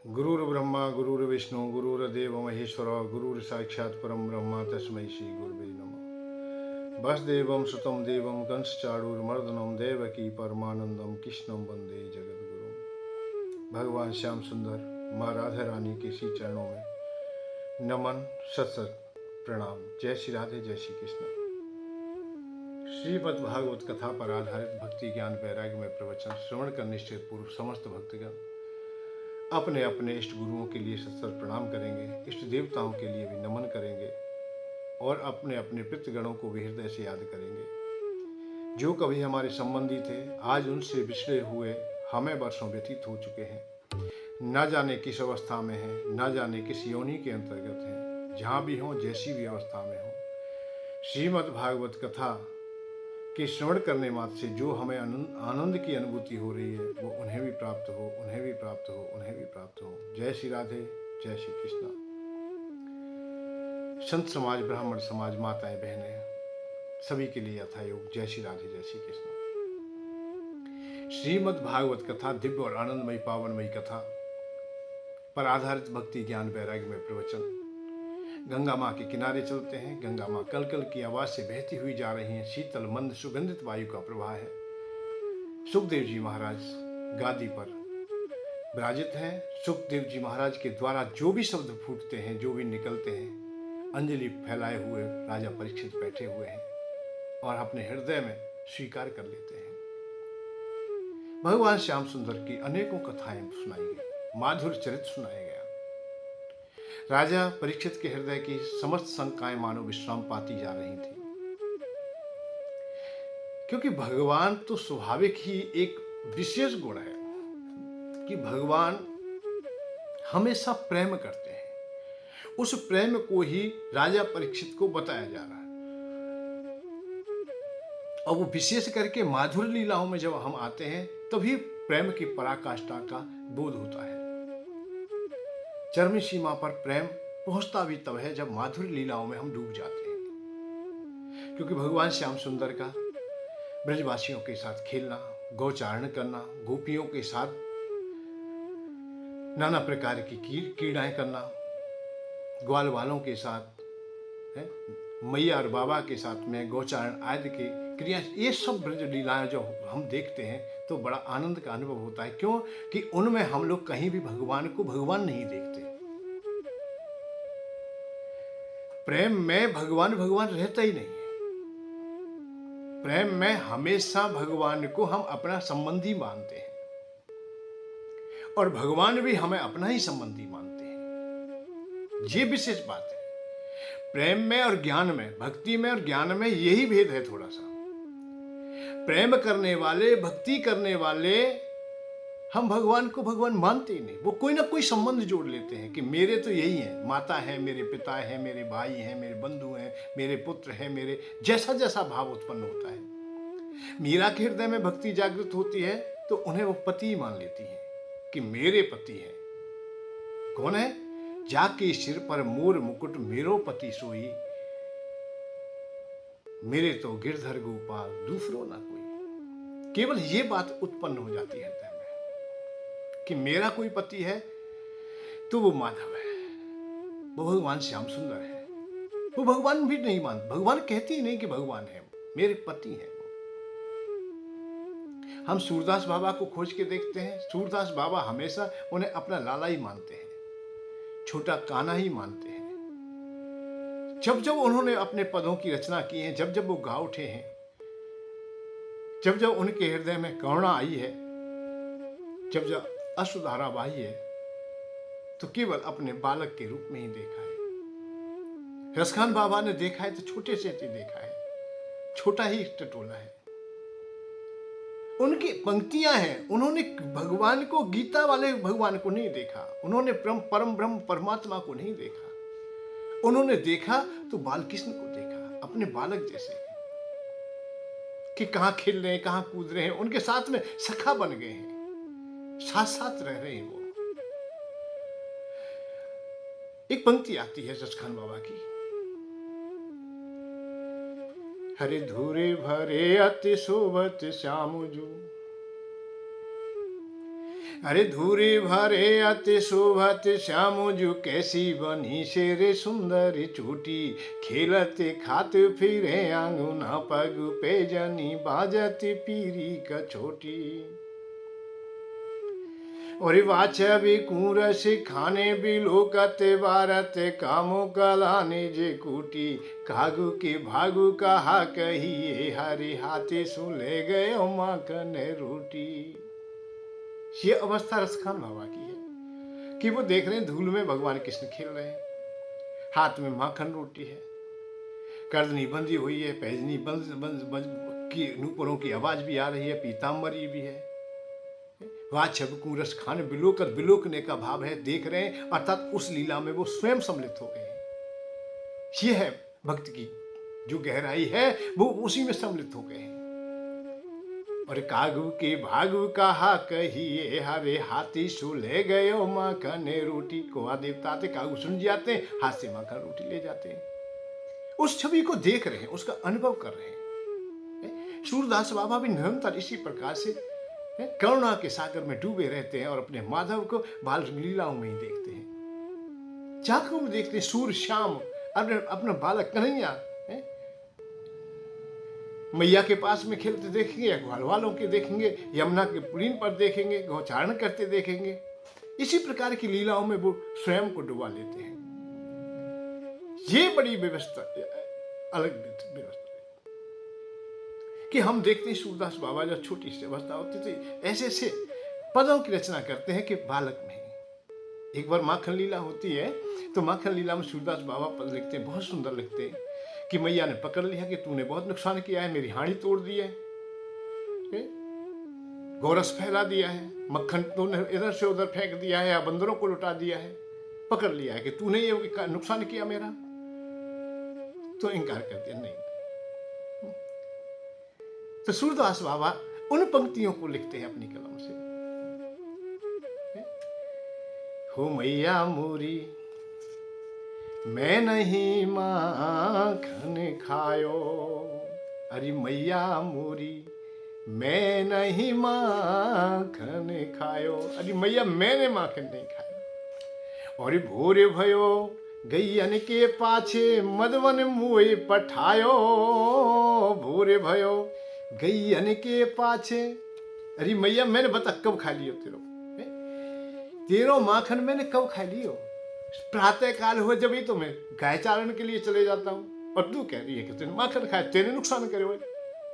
गुरुर्ब्रह्मा गुरुर्विष्णु गुरुर्देव महेश्वर गुरुर साक्षात् परम ब्रह्म तस्मै श्री गुरुवे नमः। वसुदेवं सुतं देवं कंसचाणूरमर्दनं देवकी परमानंदम कृष्णं वंदे जगद्गुरुं। भगवान श्याम सुंदर माँ राधा रानी के श्री चरणों में नमन, सत सत प्रणाम। जय श्री राधे, जय श्री कृष्ण। श्रीमद् भागवत कथा पर आधारित भक्ति ज्ञान वैराग्य में प्रवचन श्रवण करने से पूर्व समस्त भक्तगण अपने अपने इष्ट गुरुओं के लिए सत्सर प्रणाम करेंगे, इष्ट देवताओं के लिए भी नमन करेंगे और अपने अपने पितृगणों को भी हृदय से याद करेंगे। जो कभी हमारे संबंधी थे, आज उनसे बिछड़े हुए हमें वर्षों व्यतीत हो चुके हैं। न जाने किस अवस्था में हैं, न जाने किस योनि के अंतर्गत हैं। जहाँ भी हों, जैसी भी अवस्था में हों, श्रीमद् भागवत कथा कि श्रवण करने मात्र से जो हमें आनंद की अनुभूति हो रही है, वो उन्हें भी प्राप्त हो, उन्हें भी प्राप्त हो, उन्हें भी प्राप्त हो। जय श्री राधे, जय श्री कृष्ण। संत समाज, ब्राह्मण समाज, माताएं, बहनें, सभी के लिए यथायोग जय श्री राधे, जय श्री कृष्ण। श्रीमद् भागवत कथा दिव्य और आनंदमयी पावनमयी कथा पर आधारित भक्ति ज्ञान वैराग्य में प्रवचन। गंगा माँ के किनारे चलते हैं। गंगा माँ कल कल की आवाज से बहती हुई जा रही हैं। शीतल मंद सुगंधित वायु का प्रवाह है। सुखदेव जी महाराज गादी पर विराजित हैं। सुखदेव जी महाराज के द्वारा जो भी शब्द फूटते हैं, जो भी निकलते हैं, अंजलि फैलाए हुए राजा परीक्षित बैठे हुए हैं और अपने हृदय में स्वीकार कर लेते हैं। भगवान श्याम सुंदर की अनेकों कथाएं सुनाई गई, माधुर चरित्र सुनाए गया। राजा परीक्षित के हृदय की समस्त शंकाएं मानो विश्राम पाती जा रही थी, क्योंकि भगवान तो स्वाभाविक ही एक विशेष गुण है कि भगवान हमेशा प्रेम करते हैं। उस प्रेम को ही राजा परीक्षित को बताया जा रहा है और वो विशेष करके माधुर लीलाओं में जब हम आते हैं, तभी प्रेम की पराकाष्ठा का बोध होता है। चरमी सीमा पर प्रेम पहुंचता भी तब है जब माधुर लीलाओं में हम डूब जाते हैं। क्योंकि भगवान श्याम सुंदर का ब्रजवासियों के साथ खेलना, गौचारण करना, गोपियों के साथ नाना प्रकार की क्रीड़ाएं करना, ग्वाल वालों के साथ, मैया और बाबा के साथ में गौचारण आदि की क्रिया, ये सब ब्रज लीलाएं जो हम देखते हैं तो बड़ा आनंद का अनुभव होता है। क्यों कि उनमें हम लोग कहीं भी भगवान को भगवान नहीं देखते। प्रेम में भगवान भगवान रहता ही नहीं है। प्रेम में हमेशा भगवान को हम अपना संबंधी मानते हैं और भगवान भी हमें अपना ही संबंधी मानते हैं। ये विशेष बात है। प्रेम में और ज्ञान में, भक्ति में और ज्ञान में यही भेद है थोड़ा सा। प्रेम करने वाले, भक्ति करने वाले, हम भगवान को भगवान मानते ही नहीं। वो कोई ना कोई संबंध जोड़ लेते हैं कि मेरे तो यही है, माता है, मेरे पिता है, मेरे भाई हैं, मेरे बंधु हैं, मेरे पुत्र हैं, मेरे जैसा जैसा भाव उत्पन्न होता है। मीरा के हृदय में भक्ति जागृत होती है तो उन्हें वो पति ही मान लेती है कि मेरे पति है। कौन है? जाके सिर पर मोर मुकुट मेरो पति सोई, मेरे तो गिरधर गोपाल दूसरो ना कोई। केवल ये बात उत्पन्न हो जाती है हृदय में कि मेरा कोई पति है तो वो माधव है, वो भगवान श्याम सुंदर है। वो भगवान भी नहीं मान, भगवान कहते ही नहीं कि भगवान है, मेरे पति है। हम सूरदास बाबा को खोज के देखते हैं। सूरदास बाबा हमेशा उन्हें अपना लाला ही मानते हैं, छोटा कान्हा ही मानते हैं। जब जब उन्होंने अपने पदों की रचना की है, जब जब वो गा उठे हैं, जब जब उनके हृदय में करुणा आई है, जब जब अश्रुधारा बही है, तो केवल अपने बालक के रूप में ही देखा है। रसखान बाबा ने देखा है तो छोटे से देखा है, छोटा ही टटोला है। उनकी पंक्तियां हैं। उन्होंने भगवान को, गीता वाले भगवान को नहीं देखा। उन्होंने परम ब्रह्म परमात्मा को नहीं देखा। उन्होंने देखा तो बाल कृष्ण को देखा, अपने बालक जैसे कि कहां खेल रहे हैं, कहां कूद रहे हैं, उनके साथ में सखा बन गए हैं, साथ साथ रह रहे हैं। वो एक पंक्ति आती है सचखंड बाबा की, हरे धूरे भरे अति शोभत श्याम जू, अरे धूरी भरे अति शोभत श्याम जो कैसी बनी से रे सुंदर चोटी, खेलते खाते फिरे आंगुना पग पे जनी बाजत पीरी का छोटी। और वाचा भी कूरस खाने भी लोकते भारत कामो कलाने जे कूटी, कागू के भागू कहा कहिए हरे हाथे सुन ले गए माखन रोटी। ये अवस्था रसखान बाबा की है कि वो देख रहे हैं धूल में भगवान कृष्ण खेल रहे हैं, हाथ में माखन रोटी है, करदनी बंधी हुई है, पैजनी बंद की नूपुरों की आवाज भी आ रही है, पीताम्बरी भी है। वाछब रस खान बिलोकर बिलोकने का भाव है, देख रहे हैं, अर्थात उस लीला में वो स्वयं सम्मिलित हो गए हैं। ये है भक्त की जो गहराई है, वो उसी में सम्मिलित हो गए हैं। और कागू के भागू कहा कहिए हरे हाथी सु ले गए माखन रोटी। कोआ देवता थे, कागू सुन जाते हैं, हाथ से माखन रोटी ले जाते हैं। उस छवि को देख रहे हैं, उसका अनुभव कर रहे हैं। सूरदास बाबा भी निरंतर इसी प्रकार से करुणा के सागर में डूबे रहते हैं और अपने माधव को बाल लीलाओं में ही देखते हैं, झांकों में देखते हैं। सूर श्याम अपना बालक कन्हैया मैया के पास में खेलते देखेंगे, अखबार वालों के देखेंगे, यमुना के पुलीन पर देखेंगे, गौचारण करते देखेंगे। इसी प्रकार की लीलाओं में वो स्वयं को डुबा लेते हैं। ये बड़ी व्यवस्था, अलग व्यवस्था कि हम देखते हैं सूरदास बाबा जब छोटी सी अवस्था होती थी, ऐसे ऐसे पदों की रचना करते हैं कि बालक में। एक बार माखन लीला होती है तो माखन लीला में सूरदास बाबा पद लिखते हैं, बहुत सुंदर लिखते हैं कि मैया ने पकड़ लिया कि तूने बहुत नुकसान किया है, मेरी हाड़ी तोड़ दी है, गोरस फैला दिया है, मक्खन तूने इधर से उधर फेंक दिया है या बंदरों को लुटा दिया है, पकड़ लिया है कि तूने ये नुकसान किया मेरा। तो इनकार कर दिया, नहीं। तो सूरदास बाबा उन पंक्तियों को लिखते हैं अपनी कलम से। हो मैया मोरी मैं नहीं माखन खायो, अरे मैया मोरी मैं नहीं माखन खायो, अरे मैया मैंने माखन नहीं खाया। और भोरे भयो गैयन के पाछे मदवन मुए पठायो, भोरे भयो गैयन के पाछे, अरे मैया मैंने बता कब खा लियो तेरो माखन मैंने कब खा लियो। प्रातः काल हो जब ही तो मैं गाय चारण के लिए चले जाता हूँ और तू कह रही है कि तूने माखन खाया, तेरे नुकसान करे हुए।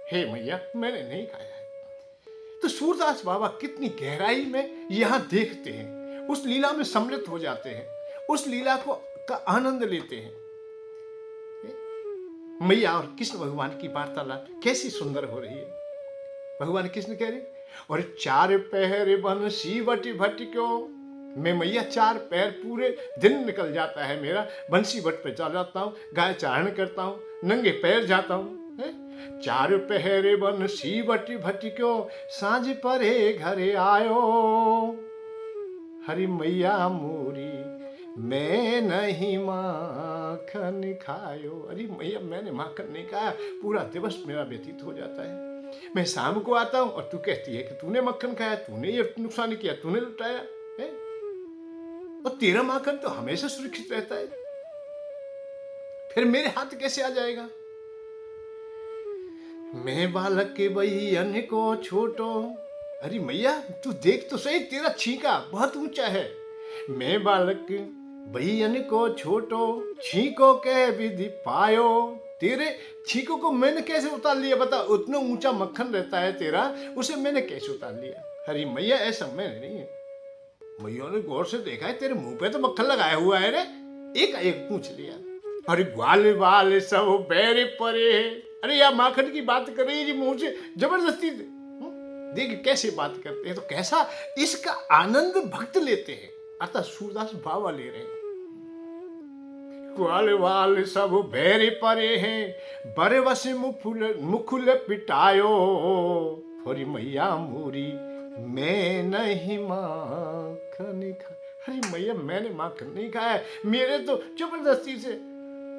हे मैया मैंने नहीं खाया है। तो सूरदास बाबा कितनी गहराई में यहां देखते हैं, उस लीला में सम्मिलित हो जाते हैं, उस लीला को का आनंद लेते हैं। मैया और कृष्ण भगवान की वार्तालाप कैसी सुंदर हो रही है। भगवान कृष्ण कह रहे और चार पहर बंसी बटी भट क्यों, मैं मैया चार पैर पूरे दिन निकल जाता है मेरा, बंसी बट पे चल जाता हूँ, गाय चारण करता हूँ, नंगे पैर जाता हूँ। चार पहरे बंसी बटी भट क्यों, सांझ परे घरे आयो, हरि मैया मोरी मैं नहीं माखन खायो। अरे मैया मैंने माखन नहीं खाया, पूरा दिवस मेरा व्यतीत हो जाता है। मैं शाम को आता हूं और तू कहती है कि तूने मक्खन खाया, तूने ये नुकसान किया, तूने लुटाया है, और तेरा माखन तो हमेशा सुरक्षित रहता है, फिर मेरे हाथ कैसे आ जाएगा। मैं बालक के बहियन को छोटो, अरे मैया तू देख तो सही, तेरा छींका बहुत ऊंचा है। मैं बालक बहियन को छोटो, छींको के विधि पायो, तेरे छींकों को मैंने कैसे उतार लिया बता, उतना ऊंचा मक्खन रहता है तेरा, उसे मैंने कैसे उतार लिया। अरे मैया ऐसा मैंने नहीं है। मैया ने गौर से देखा है तेरे मुंह पे तो मक्खन लगाया हुआ है रे, एक पूछ लिया। अरे ग्वाल वाल सब बैरे परे है, अरे यार माखन की बात कर रही है जी मुंह से जबरदस्ती। देख कैसे बात करते हैं, तो कैसा इसका आनंद भक्त लेते हैं, अर्थात सूरदास बाबा ले रहे हैं। ग्वाल वाल सब बैरे परे हैं, बरे वसे मुखुल पिटायो, फोरी मैया मोरी मैं नहीं माखन खाया। अरे मैया मैंने माखन नहीं खाया, मेरे तो जबरदस्ती से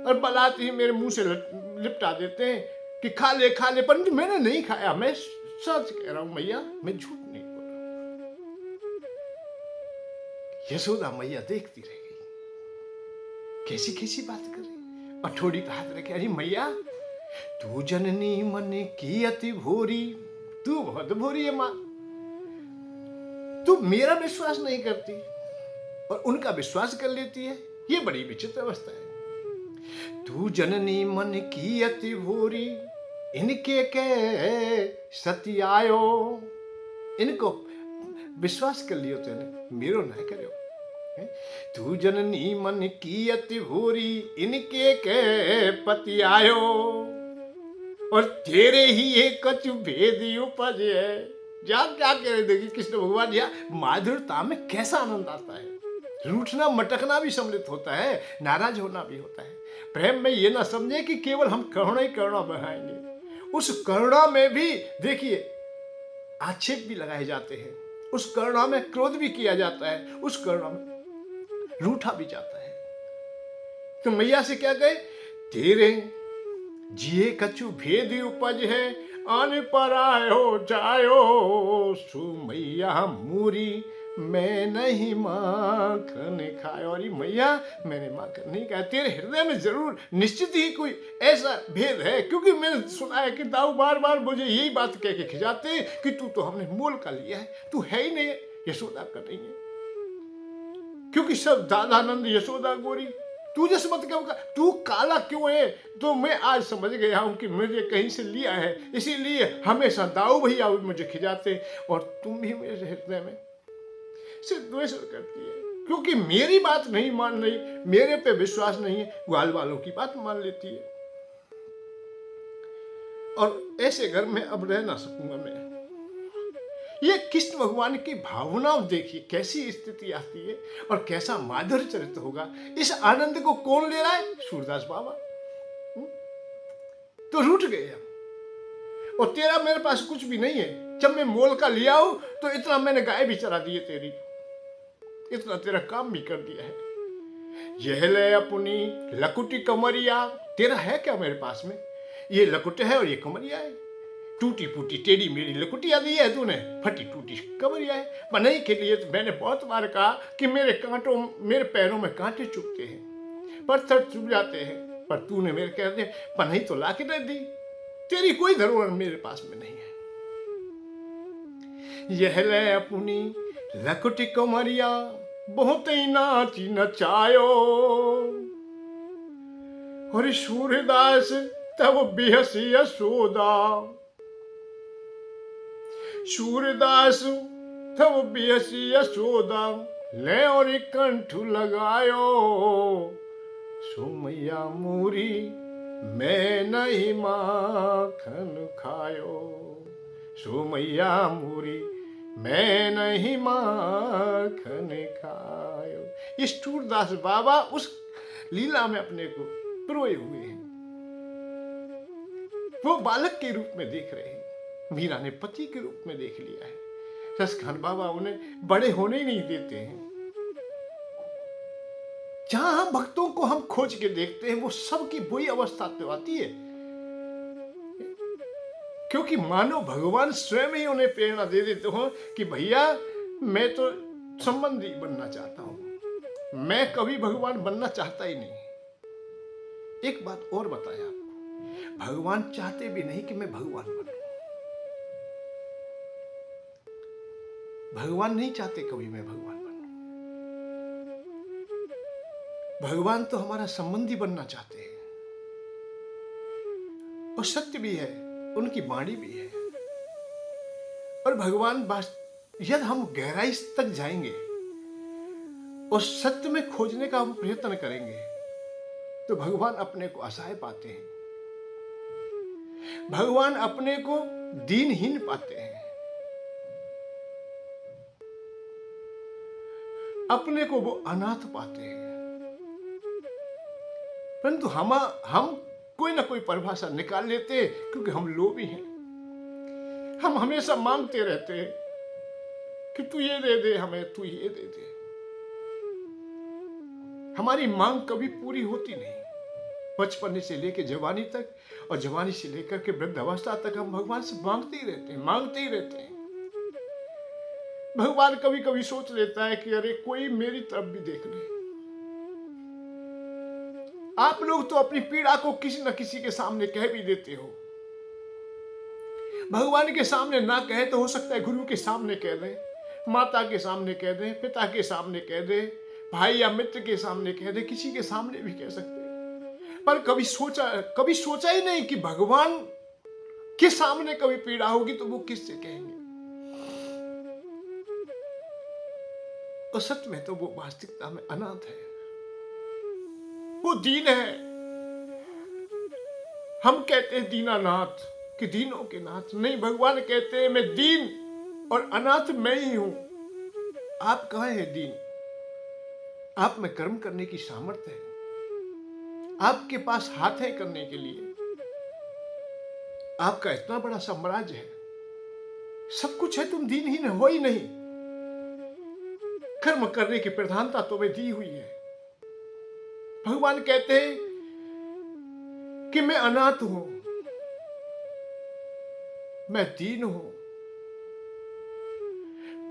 और बलाते ही मेरे मुंह से लिपटा देते हैं कि खा ले, परंतु मैंने नहीं खाया। मैं सच कह रहा हूं मैया, मैं झूठ नहीं बोल रहा। यशोदा मैया देखती रह गई, कैसी कैसी बात कर रही, और ठोड़ी पे हाथ रखे, अरे मैया तू जननी मन की अति भोरी, तू बहुत भोरी है मां, तू मेरा विश्वास नहीं करती और उनका विश्वास कर लेती है, ये बड़ी विचित्र अवस्था है। तू जननी मन की अति भोरी, इनके के सती आयो, इनको विश्वास कर लियो तेने, मेरो ना करो। तू जननी मन की अति भोरी, इनके के पति आयो, और तेरे ही एक कछु भेद उपज है। क्या क्या कह रहे, देखिए कृष्ण भगवान या माधुरता में कैसा आनंद आता है। रूठना मटकना भी सम्मिलित होता है, नाराज होना भी होता है। प्रेम में ये ना समझे कि केवल हम करुणा ही करुणा बढ़ाएंगे, उस करुणा में भी देखिए आक्षेप भी लगाए जाते हैं, उस करुणा में क्रोध भी किया जाता है, उस करुणा में रूठा भी जाता है। तो मैया से क्या कहे, तेरे जिए कछु भेद उपज है, आने पर आयो जायो, सुमैया मूरी मैं नहीं माखन खायो। और मैया मैंने माखन नहीं खाया, तेरे हृदय में जरूर निश्चित ही कोई ऐसा भेद है, क्योंकि मैंने सुना है कि दाऊ बार बार मुझे यही बात कह के खिजाते कि तू तो हमने मोल का लिया है, तू है ही नहीं, यशोदा का नहीं है। क्योंकि सब दादानंद यशोदा गोरी, तू जैसे मत क्या, तू काला क्यों है, तो मैं आज समझ गया हूं कि मुझे कहीं से लिया है, इसीलिए हमेशा दाऊ भैया मुझे खिजाते, और तुम भी मेरे हृदय में से द्वेष करती है, क्योंकि मेरी बात नहीं मान रही, मेरे पे विश्वास नहीं है, ग्वाल वालों की बात मान लेती है। और ऐसे घर में अब रह ना सकूंगा मैं। ये कृष्ण भगवान की भावना देखिए कैसी स्थिति आती है और कैसा माधुर्य चरित्र होगा। इस आनंद को कौन ले रहा है, सूरदास बाबा। तो रूठ गए हम, और तेरा मेरे पास कुछ भी नहीं है, जब मैं मोल का लिया हूं तो इतना मैंने गाय भी चरा दी है तेरी, इतना तेरा काम भी कर दिया है। यह ले अपनी लकुटी कमरिया, तेरा है क्या मेरे पास में, ये लकुट है और ये कमरिया है, टूटी फूटी टेढ़ी मेरी लकुटिया दी है तूने, फटी टूटी कमरिया है। बनाई के लिए तो मैंने बहुत बार कहा कि मेरे कांटों, मेरे पैरों में कांटे चुभते हैं, पत्थर चुभ जाते हैं, पर तूने मेरे कह दे पनाई तो ला के दे दी, तेरी कोई धरोहर मेरे पास में नहीं है। यह ले अपनी लकुटी कमरिया, बहुत ही नाची नचायो, और सूर्यदास तब बेहसी यशोदा, सूरदास तब बेहसी यशोदा, ले और कंठ लगायो, सुमैया मूरी मैं नहीं माखन खायो, सुमैया मूरी मैं नहीं माखन खायो। इस सूरदास बाबा उस लीला में अपने को प्रोए हुए हैं, वो बालक के रूप में देख रहे हैं, मीरा ने पति के रूप में देख लिया है। सचखंड बाबा उन्हें बड़े होने ही नहीं देते हैं। जहां हम भक्तों को हम खोज के देखते हैं, वो सबकी वही अवस्था तो आती है, क्योंकि मानो भगवान स्वयं ही उन्हें प्रेरणा दे देते हो कि भैया मैं तो संबंधी बनना चाहता हूं, मैं कभी भगवान बनना चाहता ही नहीं। एक बात और बताया आपको, भगवान चाहते भी नहीं कि मैं भगवान बनूं, भगवान नहीं चाहते कभी मैं भगवान बनूं। भगवान तो हमारा संबंधी बनना चाहते हैं, और सत्य भी है, उनकी वाणी भी है। और भगवान यदि हम गहराई तक जाएंगे और सत्य में खोजने का हम प्रयत्न करेंगे, तो भगवान अपने को असहाय पाते हैं, भगवान अपने को दीनहीन पाते हैं, अपने को वो अनाथ पाते हैं। परंतु हम कोई ना कोई परिभाषा निकाल लेते हैं, क्योंकि हम लोभी हैं। हम हमेशा मांगते रहते हैं कि तू ये दे दे हमें, तू ये दे दे। हमारी मांग कभी पूरी होती नहीं। बचपन से लेकर जवानी तक, और जवानी से लेकर के वृद्धावस्था तक हम भगवान से मांगते ही रहते हैं, मांगते ही रहते हैं। भगवान कभी कभी सोच लेता है कि अरे कोई मेरी तरफ भी देख ले। आप लोग तो अपनी पीड़ा को किसी न किसी के सामने कह भी देते हो। भगवान के सामने ना कहे तो हो सकता है गुरु के सामने कह दें, माता के सामने कह दें, पिता के सामने कह दें, भाई या मित्र के सामने कह दें, किसी के सामने भी कह सकते हैं। पर कभी सोचा ही नहीं कि भगवान के सामने कभी पीड़ा होगी तो वो किससे कहेंगे। और सच में तो वो वास्तविकता में अनाथ है, वो दीन है। हम कहते हैं दीनानाथ कि दीनों के नाथ, नहीं, भगवान कहते हैं मैं दीन और अनाथ मैं ही हूं। आप कहां हैं दीन? आप में कर्म करने की सामर्थ्य है, आपके पास हाथ है करने के लिए, आपका इतना बड़ा साम्राज्य है, सब कुछ है, तुम दीनहीन हो ही नहीं। कर्म करने की प्रधानता तुम्हें दी हुई है। भगवान कहते हैं कि मैं अनाथ हूं, मैं दीन हूं।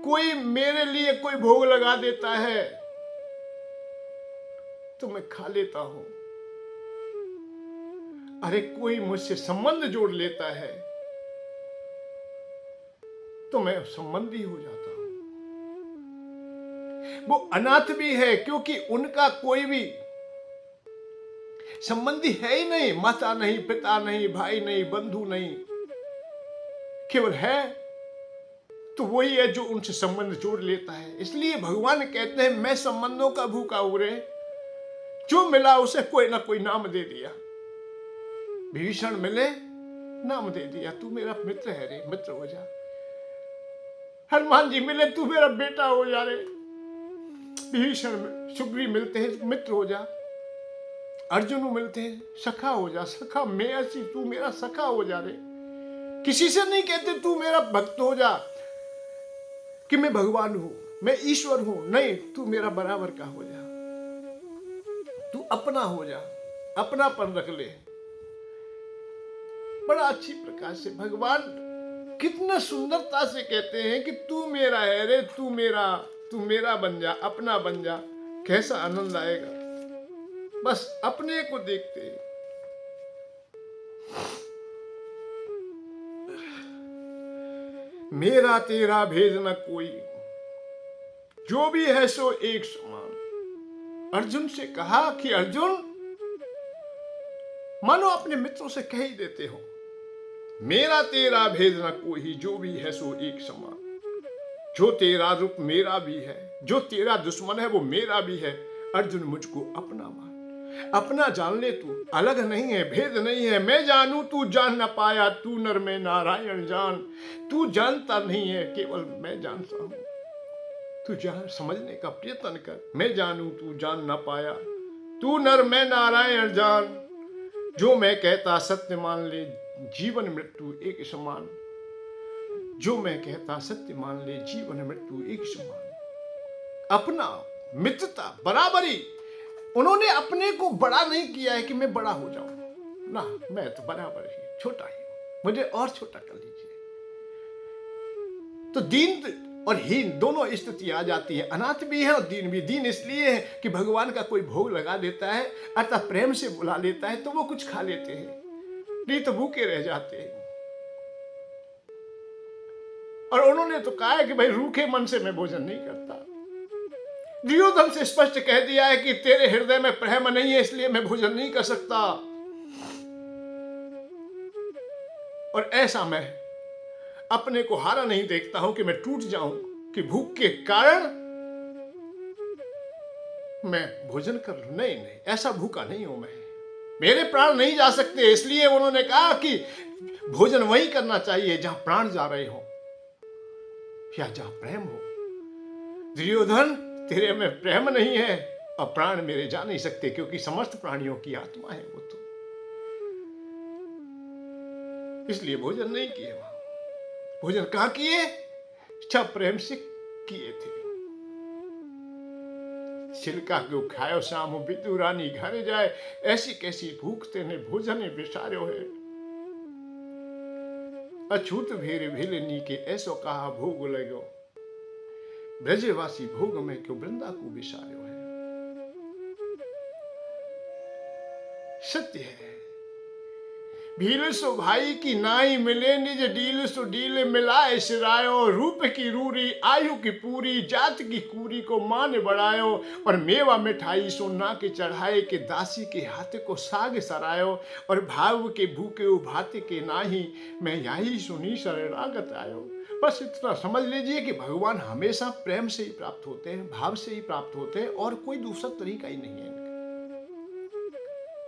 कोई मेरे लिए कोई भोग लगा देता है तो मैं खा लेता हूं। अरे कोई मुझसे संबंध जोड़ लेता है तो मैं संबंधी हो जाता हूं। वो अनाथ भी है क्योंकि उनका कोई भी संबंधी है ही नहीं, माता नहीं, पिता नहीं, भाई नहीं, बंधु नहीं, केवल है तो वही है जो उनसे संबंध जोड़ लेता है। इसलिए भगवान कहते हैं मैं संबंधों का भूखा हूं रे, जो मिला उसे कोई ना कोई नाम दे दिया। विभीषण मिले, नाम दे दिया, तू मेरा मित्र है रे, मित्र हो जा। हनुमान जी मिले, तू मेरा बेटा हो जा रे। विभीषण सुग्रीव मिलते हैं, मित्र हो जा। अर्जुन मिलते हैं, सखा हो जा, सखा मैं ऐसी, तू मेरा सखा हो जा रे। किसी से नहीं कहते तू मेरा भक्त हो जा कि मैं भगवान हूं, मैं ईश्वर हूं, नहीं, तू मेरा बराबर का हो जा, तू अपना हो जा, अपनापन रख ले। बड़ा अच्छी प्रकार से भगवान कितना सुंदरता से कहते हैं कि तू मेरा है रे, तू मेरा बन जा, अपना बन जा। कैसा आनंद आएगा बस अपने को देखते। मेरा तेरा भेद न कोई, जो भी है सो एक समान। अर्जुन से कहा कि अर्जुन, मानो अपने मित्रों से कह ही देते हो, मेरा तेरा भेद न कोई, जो भी है सो एक समान। जो तेरा रूप मेरा भी है, जो तेरा दुश्मन है वो मेरा भी है। अर्जुन मुझको अपना मान, अपना जान ले तू, अलग नहीं है, भेद नहीं है। मैं जानू तू जान न पाया, तू नर में नारायण जान। तू जानता नहीं है, केवल मैं जानता हूं। तू जान, समझने का प्रयत्न कर। मैं जानू तू जान न पाया, तू नर में नारायण जान। जो मैं कहता सत्य मान ले, जीवन मृत्यु एक समान। जो मैं कहता सत्य मान ले, जीवन मृत्यु एक समान। अपना, मित्रता, बराबरी। उन्होंने अपने को बड़ा नहीं किया है कि मैं बड़ा हो जाऊं ना, मैं तो बराबर ही, छोटा ही, मुझे और छोटा कर लीजिए। तो दीन और हीन दोनों स्थिति आ जाती है। अनाथ भी है और दीन भी। दीन इसलिए है कि भगवान का कोई भोग लगा देता है, अर्थात प्रेम से बुला लेता है तो वो कुछ खा लेते हैं, नहीं तो भूखे रह जाते हैं। और उन्होंने तो कहा है कि भाई रूखे मन से मैं भोजन नहीं करता। दुर्योधन से स्पष्ट कह दिया है कि तेरे हृदय में प्रेम नहीं है, इसलिए मैं भोजन नहीं कर सकता। और ऐसा मैं अपने को हारा नहीं देखता हूं कि मैं टूट जाऊं, कि भूख के कारण मैं भोजन कर लूं। नहीं, ऐसा भूखा नहीं हूं मैं, मेरे प्राण नहीं जा सकते। इसलिए उन्होंने कहा कि भोजन वही करना चाहिए जहां प्राण जा रहे हो या जहां प्रेम हो। दुर्योधन, तेरे में प्रेम नहीं है और प्राण मेरे जा नहीं सकते, क्योंकि समस्त प्राणियों की आत्मा है वो तो। इसलिए भोजन नहीं किए वहां। भोजन कहां किए? इच्छा प्रेम से किए थे। छिलका क्यों खायो शाम बिदु रानी घर जाए, ऐसी कैसी भूख तेने भोजन बिसार्यो है। अछूत भेर भेलनी के ऐसो कहा भोग लगो, ब्रजवासी भोग में क्यों वृंदा को विसारो है। सत्य है, भील सो भाई की नाई मिले, निज डील सो डील मिलाए सिरायो, रूप की रूरी आयु की पूरी, जात की कूरी को मान बढ़ायो, और मेवा मिठाई सो ना के चढ़ाए, के दासी के हाथ को साग सरायो, और भाव के भूखे उभाते के नाही, मैं यही सुनी शरणागत आयो। बस इतना समझ लीजिए कि भगवान हमेशा प्रेम से ही प्राप्त होते हैं, भाव से ही प्राप्त होते हैं, और कोई दूसरा तरीका ही नहीं है इनका।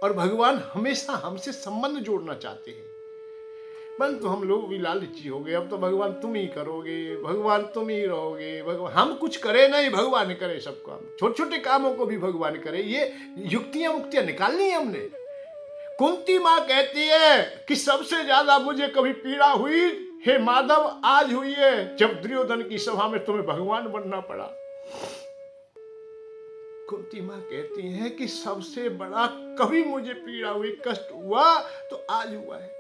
और भगवान हमेशा हमसे संबंध जोड़ना चाहते हैं, परंतु हम लोग भी लालची हो गए। अब तो भगवान तुम ही करोगे, भगवान तुम ही रहोगे, भगवान हम कुछ करे नहीं, भगवान करे सब काम, छोटे छोटे कामों को भी भगवान करे। ये युक्तियां मुक्तियां निकालनी है हमने। कुंती माँ कहती है कि सबसे ज्यादा मुझे कभी पीड़ा हुई हे माधव आज हुई है, जब दुर्योधन की सभा में तुम्हें भगवान बनना पड़ा। कुंती माँ कहती हैं कि सबसे बड़ा कभी मुझे पीड़ा हुई, कष्ट हुआ तो आज हुआ है।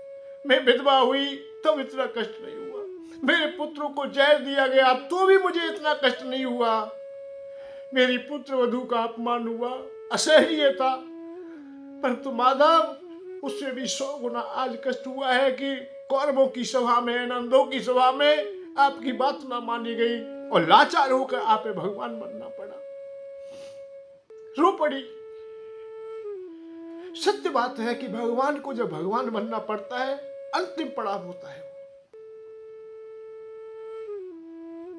मैं विधवा हुई तब इतना कष्ट नहीं हुआ, मेरे पुत्रों को जहर दिया गया तो भी मुझे इतना कष्ट नहीं हुआ, मेरी पुत्र वधू का अपमान हुआ, असह्य था, परंतु माधव उससे भी 100 गुना आज कष्ट हुआ है कि कौरवों की सभा में, नंदों की सभा में आपकी बात ना मानी गई और लाचार होकर आपे भगवान बनना पड़ा। रो पड़ी। सत्य बात है कि भगवान को जब भगवान बनना पड़ता है, अंतिम पड़ाव होता है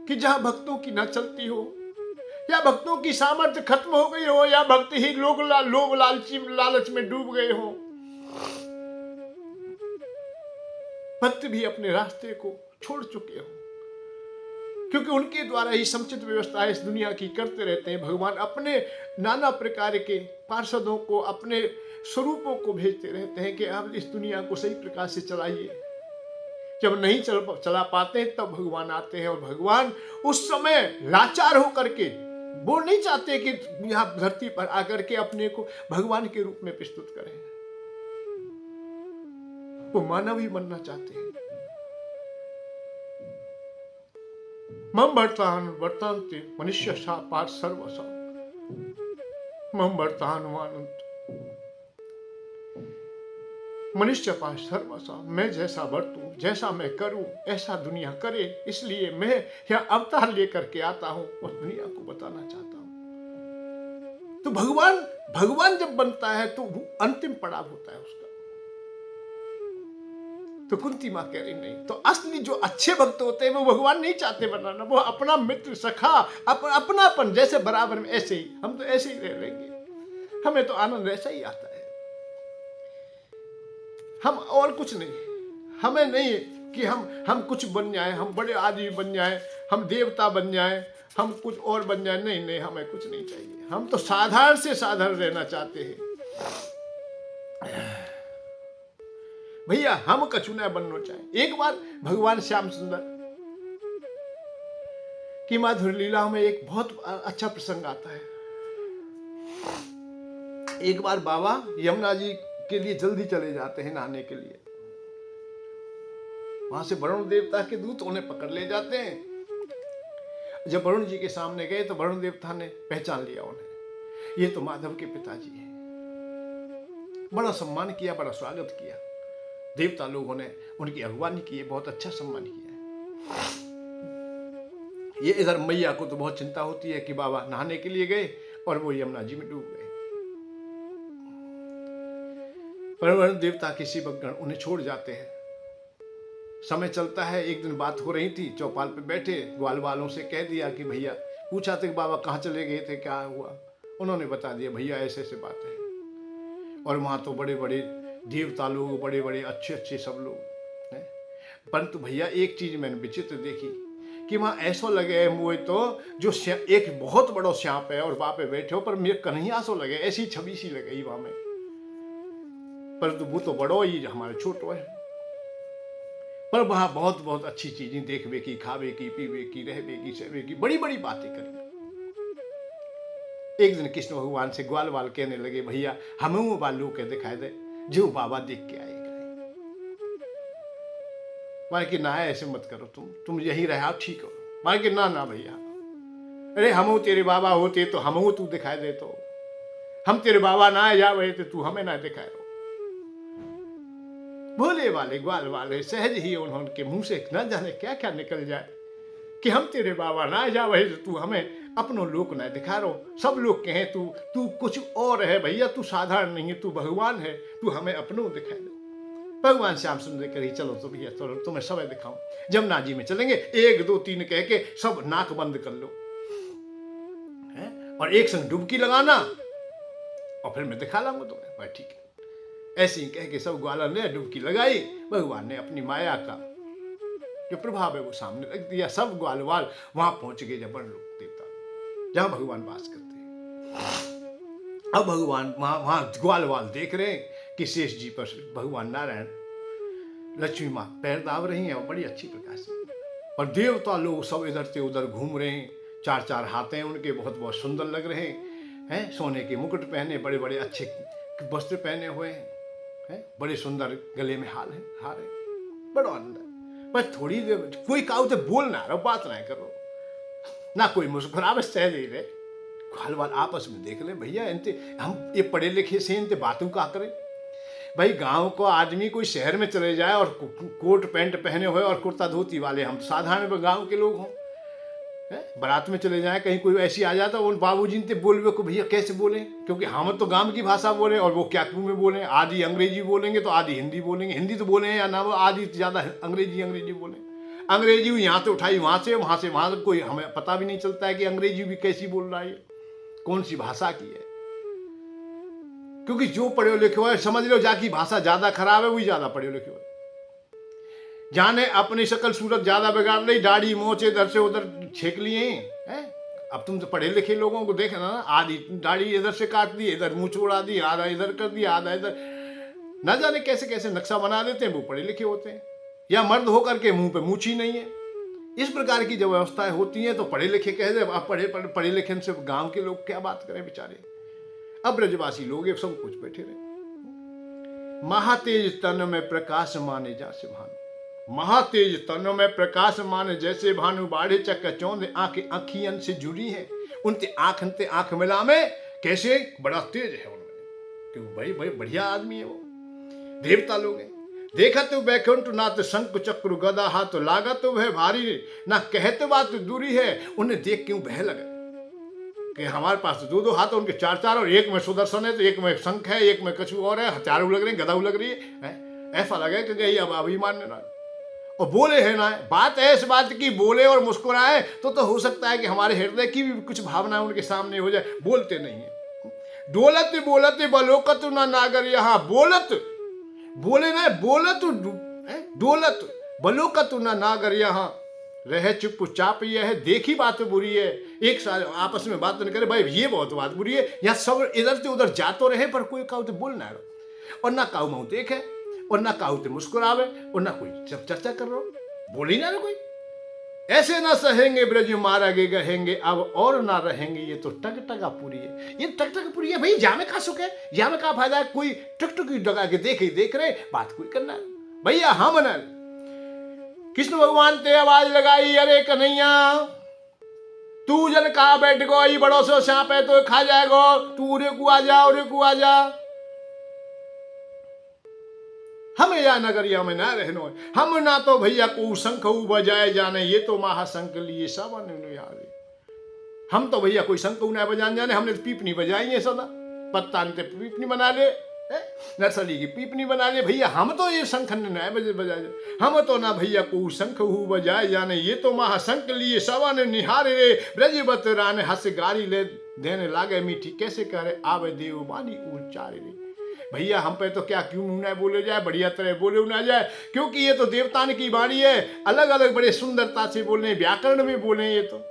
कि जहां भक्तों की ना चलती हो, या भक्तों की सामर्थ्य खत्म हो गई हो, या भक्त ही लोग लालच में डूब गए हो, भक्त भी अपने रास्ते को छोड़ चुके हो, क्योंकि उनके द्वारा ही समुचित व्यवस्था इस दुनिया की करते रहते हैं। भगवान अपने नाना प्रकार के पार्षदों को, अपने स्वरूपों को भेजते रहते हैं कि आप इस दुनिया को सही प्रकार से चलाइए। जब नहीं चला पाते तब भगवान आते हैं, और भगवान उस समय लाचार होकर के, वो नहीं चाहते कि यहाँ धरती पर आकर के अपने को भगवान के रूप में प्रस्तुत करें, वो मानव ही बनना चाहते हैं। मम वर्तान्ते मनुष्य पार सर्वसा, मम वर्तान मानंत मनुष्य पार सर्वसा, मैं जैसा बरतूं, जैसा मैं करूं, ऐसा दुनिया करे, इसलिए मैं यह अवतार लेकर के आता हूं और दुनिया को बताना चाहता हूं। तो भगवान जब बनता है तो अंतिम पड़ाव होता है उसका। तो कुंती मां कह रही नहीं, तो असली जो अच्छे भक्त होते हैं वो भगवान नहीं चाहते बनाना, वो अपना मित्र सखा, अपनापन जैसे बराबर में, ऐसे ही हम तो ऐसे ही रह लेंगे, हमें तो आनंद ऐसा ही आता है, हम और कुछ नहीं, हमें नहीं कि हम कुछ बन जाए, हम बड़े आदमी बन जाए, हम देवता बन जाए, हम कुछ और बन जाए, नहीं, हमें कुछ नहीं चाहिए, हम तो साधारण से साधारण रहना चाहते हैं। भैया हम कछु न बनना चाहे। एक बार भगवान श्याम सुंदर की माधुर लीला में एक बहुत अच्छा प्रसंग आता है। एक बार बाबा यमुना जी के लिए जल्दी चले जाते हैं नहाने के लिए, वहां से वरुण देवता के दूत उन्हें पकड़ ले जाते हैं। जब वरुण जी के सामने गए तो वरुण देवता ने पहचान लिया उन्हें, ये तो माधव के पिताजी हैं। बड़ा सम्मान किया, बड़ा स्वागत किया, देवता लोगों ने उनकी अगवानी की, बहुत अच्छा सम्मान किया है। ये इधर मैया को तो बहुत चिंता होती है कि बाबा नहाने के लिए गए और वो यमुना जी में डूब गए। पर वरुण देवता के सेवकगण उन्हें छोड़ जाते हैं। समय चलता है, एक दिन बात हो रही थी, चौपाल पे बैठे ग्वाल वालों से कह दिया कि भैया, पूछा था कि बाबा कहाँ चले गए थे, क्या हुआ, उन्होंने बता दिया भैया ऐसे ऐसे बात है। और वहाँ तो बड़े बड़े देवता लोग, बड़े बड़े अच्छे अच्छे सब लोग हैं, परंतु भैया एक चीज मैंने विचित्र देखी कि वहाँ ऐसा लगे मुझे तो जो एक बहुत बड़ा सांप है और वहाँ पे बैठे हो, पर मेरे कन्हैया सो लगे, ऐसी छवि सी लगी वहाँ में, परंतु वो तो बड़ो ही हमारे छोटो है। पर वहाँ बहुत बहुत अच्छी चीजें देखवे की, खावे की, पीवे की, रहवे की, सहवे की, बड़ी बड़ी बातें करी। एक दिन कृष्ण भगवान से ग्वाल वाल कहने लगे भैया हमें वो बालू के दिखाई दे जो बाबा देख के आए। मारे कि ना ऐसे मत करो, तुम यही रहा ठीक हो। मारे कि ना भैया अरे हमू तेरे बाबा होते तो हमू तू दिखाई दे, तो हम तेरे बाबा ना जावे तो तू हमें ना दिखाए। भोले वाले ग्वाल वाले सहज ही उन्होंने मुंह से न जाने क्या क्या निकल जाए कि हम तेरे बाबा ना जावे तो तू हमें अपनों लोक न दिखा रो। सब लोग कहें तू कुछ और है भैया, तू साधारण नहीं है, तू भगवान है, तू हमें अपनों दिखाए दो। भगवान श्याम सुंदर करी चलो तो भैया चलो तुम्हें सब दिखाऊं। जमुना जी में चलेंगे, 1 2 3 कह के सब नाक बंद कर लो और एक संग डुबकी लगाना और फिर मैं दिखा लाऊंगा तुम्हें। भाई ठीक है। ऐसे ही कह के सब ग्वालों ने डुबकी लगाई। भगवान ने अपनी माया का जो प्रभाव है वो सामने रख दिया। सब ग्वालवाल वहां पहुंच गए जब लोक देवता जहां भगवान वास करते हैं। अब भगवान वहां ग्वालवाल देख रहे हैं कि शेष जी पर भगवान नारायण लक्ष्मी माँ पैर दाब रही हैं और बड़ी अच्छी प्रकार से, और देवता लोग सब इधर से उधर घूम रहे हैं। 4 हाथ हैं उनके, बहुत बहुत सुंदर लग रहे हैं। सोने के मुकुट पहने, बड़े बड़े अच्छे वस्त्र पहने हुए हैं, बड़े सुंदर गले में हार है, बड़ा आनंद है। पर थोड़ी देर कोई काऊ तो बोल ना रहो, बात ना करो, ना कोई मुस्कुरावे, सह नहीं रहे। ग्वालवाल आपस में देख ले भैया, इनते हम ये पढ़े लिखे से इनते बातों का करें। भाई गांव को आदमी कोई शहर में चले जाए और कोट पैंट पहने हुए और कुर्ता धोती वाले, हम साधारण गांव के लोग हों, बारात में चले जाए कहीं कोई ऐसी आ जाता, उन बाबूजी ने बोलवे को भैया कैसे बोलें, क्योंकि हम तो गांव की भाषा बोले और वो क्या क्यों में बोलें। आधी अंग्रेजी बोलेंगे तो आधी हिंदी बोलेंगे, हिंदी तो बोले या ना, वो आधी ज़्यादा अंग्रेजी बोलें। अंग्रेजी यहाँ से उठाई वहाँ से वहाँ से, कोई हमें पता भी नहीं चलता है कि अंग्रेजी भी कैसी बोल रहा है, कौन सी भाषा की है। क्योंकि जो पढ़े लिखे हुए समझ लो जाकी भाषा ज्यादा खराब है, वही ज्यादा पढ़े लिखे हुए, जाने अपनी शक्ल सूरत ज्यादा बिगाड़ ली, दाढ़ी मोचे इधर से उधर छेक लिए हैं। अब तुम तो पढ़े लिखे लोगों को देखना ना, आधी दाढ़ी इधर से काट दी, इधर मुंह छोड़ा दी, आधा इधर कर दिया, आधा इधर, न जाने कैसे कैसे नक्शा बना देते हैं। वो पढ़े लिखे होते हैं, या मर्द होकर के मुंह पे मूछ ही नहीं है। इस प्रकार की जब व्यवस्थाएं होती हैं तो पढ़े लिखे कह दे, अब पढ़े लिखे से गांव के लोग क्या बात करें बेचारे। अब ब्रजवासी लोग ये सब कुछ बैठे रहे। महातेज तन में प्रकाश माने जैसे भानु, महातेज तन में प्रकाश माने जैसे भानु, बाढ़े चक चौंध आंखें अखियन से जुड़ी है, उनते आंख मिला में कैसे बड़ा तेज है उनमें, क्यों भाई भाई बढ़िया आदमी है वो, देवता लोग हैं। देखा तो बैकुंठ ना तो शंख चक्र गदा हाथ लागा तो वह भारी, ना कहते बात दूरी है, उन्हें देख क्यों बह लगे कि हमारे पास 2 हाथ, उनके 4 और एक में सुदर्शन है, तो एक में शंख है, एक में कछु और है, हथियार लग रहे हैं, गदा लग रही है। ऐसा लगे कि अब अभिमान में ना, और बोले है ना, बात है इस बात की, बोले और मुस्कुराए तो हो सकता है कि हमारे हृदय की भी कुछ भावना उनके सामने हो जाए। बोलते नहीं है। डोलत बोलत बलोकत ना नागर, यहाँ बोलत बोले ना, बोलत डोलत बलोकत ना नागर, यहाँ रहे चुपचाप यह है, देखी बात बुरी है, एक साथ आपस में बात नहीं करे, भाई ये बहुत बात बुरी है। यहाँ सब इधर से उधर जा तो रहे पर कोई काऊ तो बोल ना रहो, और ना काऊ मुँह देखे, और ना काऊ तो मुस्कुरावे, और ना कोई सब चर्चा कर रहा, बोल ही ना रहो कोई। ऐसे ना सहेंगे ब्रज मारागे गहेंगे, अब और ना रहेंगे, ये तो टकटका पूरी है, ये टकटका पूरी है। भाई जामे का सुख है, जामे का फायदा है, कोई टकटकी डगा के देख रहे, बात कोई करना है भैया। हम ना कृष्ण भगवान ते आवाज लगाई, अरे कन्हैया तू जन कहा बैठ गो, ये बड़ो सो सांप है तो खा जाएगो, तू उरे को आ जा, उरे को आ जा, हमें या नगरिया में ना रहनो, हम ना तो भैया को शंख बजाए जाने, ये तो महाशंख लिए सावन निहारे। हम तो भैया कोई शंख ना बजाने जाने, हमने तो पीपनी बजाई है सदा, पत्ता ने पीपनी बना ले, नर्सरी की पीपनी बना ले भैया। हम तो ये शंख न बजाए, हम तो ना भैया को शंख बजाए जाने, ये तो महाशंख लिए सावन निहारे रे, ब्रजवत रान हंस गारी ले देने लागे मीठी, कैसे करे आवे देव बानी उच्चारे रे। भैया हम पे तो क्या क्यों ना बोले जाए, बढ़िया तरह बोले ना जाए, क्योंकि ये तो देवतान की वाणी है, अलग अलग बड़े सुंदरता से बोलने, व्याकरण में बोले, ये तो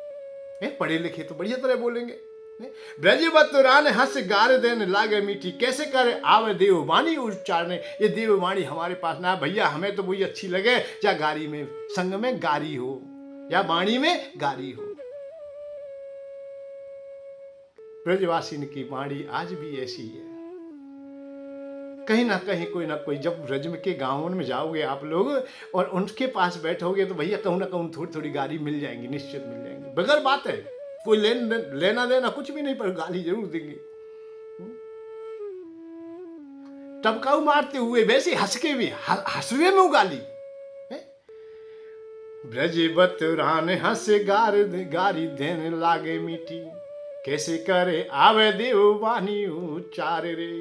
पढ़े लिखे तो बढ़िया तरह बोलेंगे। ब्रजवत रान हंस गार देने लागे मीठी, कैसे करे आवे देववाणी उच्चारने, ये देववाणी हमारे पास ना भैया, हमें तो वही अच्छी लगे या गारी में संग में गारी हो, या वाणी में गारी हो। ब्रजवासिन की वाणी आज भी ऐसी है, कहीं ना कहीं कोई ना कोई, जब ब्रज के गांवों में जाओगे आप लोग और उनके पास बैठोगे तो भैया कहूँ ना कहूँ थोड़ी थोड़ी गारी मिल जाएंगी, निश्चित मिल जाएंगी, बगैर बात है, कोई लेना देना कुछ भी नहीं, पर गाली जरूर देंगे। टपकाऊ मारते हुए वैसे हंस के भी हंसवे में गाली। ब्रज बतुरान हंसे गारी देने लागे मीठी, कैसे करे आवे देव वाणी उचार रे।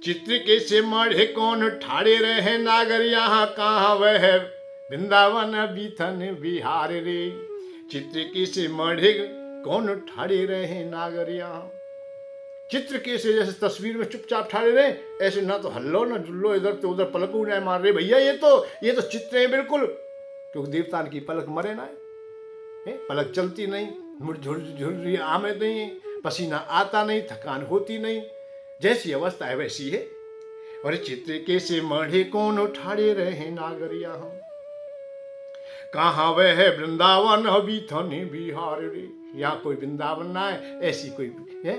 चित्र कैसे मढ़े कौन ठाड़े रहे नागर, यहाँ कहाँ वह वृंदावन बीथन बिहार रे। चित्र कैसे मढ़े कौन ठाड़े रहे नागर, यहाँ चित्र कैसे जैसे तस्वीर में चुपचाप ठाड़े रहे, ऐसे ना तो हल्लो ना जुल्लो, इधर तो उधर पलकू ना मार रहे। भैया ये तो चित्र है बिल्कुल, क्योंकि देवतान की पलक मरे ना है, पलक चलती नहीं, मुड़ झुर रही आमे नहीं, पसीना आता नहीं, थकान होती नहीं, जैसी अवस्था है वैसी है। और चित्र कैसे मढ़े कौन ठाड़े रहे नागर, यहाँ कहाँ वह है वृंदावन बीथन बिहार रे। यहाँ कोई वृंदावन ना है, ऐसी कोई है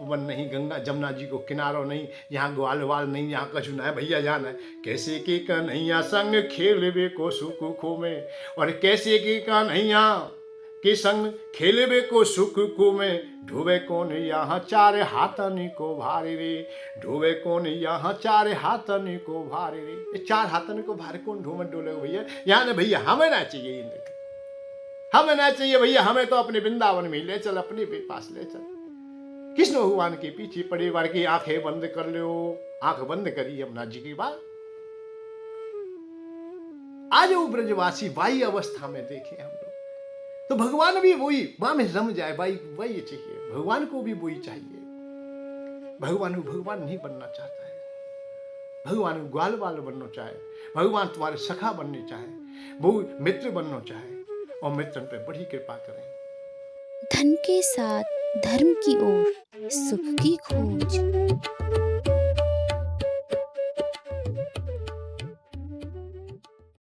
वन नहीं, गंगा जमुना जी को किनारो नहीं, यहाँ ग्वाल वाल नहीं, यहाँ कछु ना है। भैया जाना है कैसे के कन्हैया संग खेलबे को सुख खो में, और कैसे के कन्हैया के संग खेलबे को सुख को में। ढोवे कौन यहाँ चार हाथन को भारे रे, ढोवे कौन यहाँ चार हाथन को भारे रे। ये चार हाथन को भारे कौन ढोमन डोले भैया, यहाँ ने भैया हमें ना चाहिए इंद्र, हमें ना चाहिए भैया, हमें तो अपने वृंदावन में ले चल, अपने पास ले चल। कृष्ण भगवान के पीछे पड़े वार की आंखें बंद कर लो, आंख बंद करी यमुना जी की बात। आज वो ब्रजवासी वाई अवस्था में देखे हम लोग, तो भगवान भी वही वहां में रम जाए, वही चाहिए भगवान को भी वही चाहिए। भगवान नहीं बनना चाहता है, भगवान ग्वाल वाल बनना चाहे, भगवान तुम्हारे सखा बनने चाहे, वो मित्र बनना चाहे, और मित्रन पे बड़ी कृपा करें। धन के साथ धर्म की ओर सुख की खोज।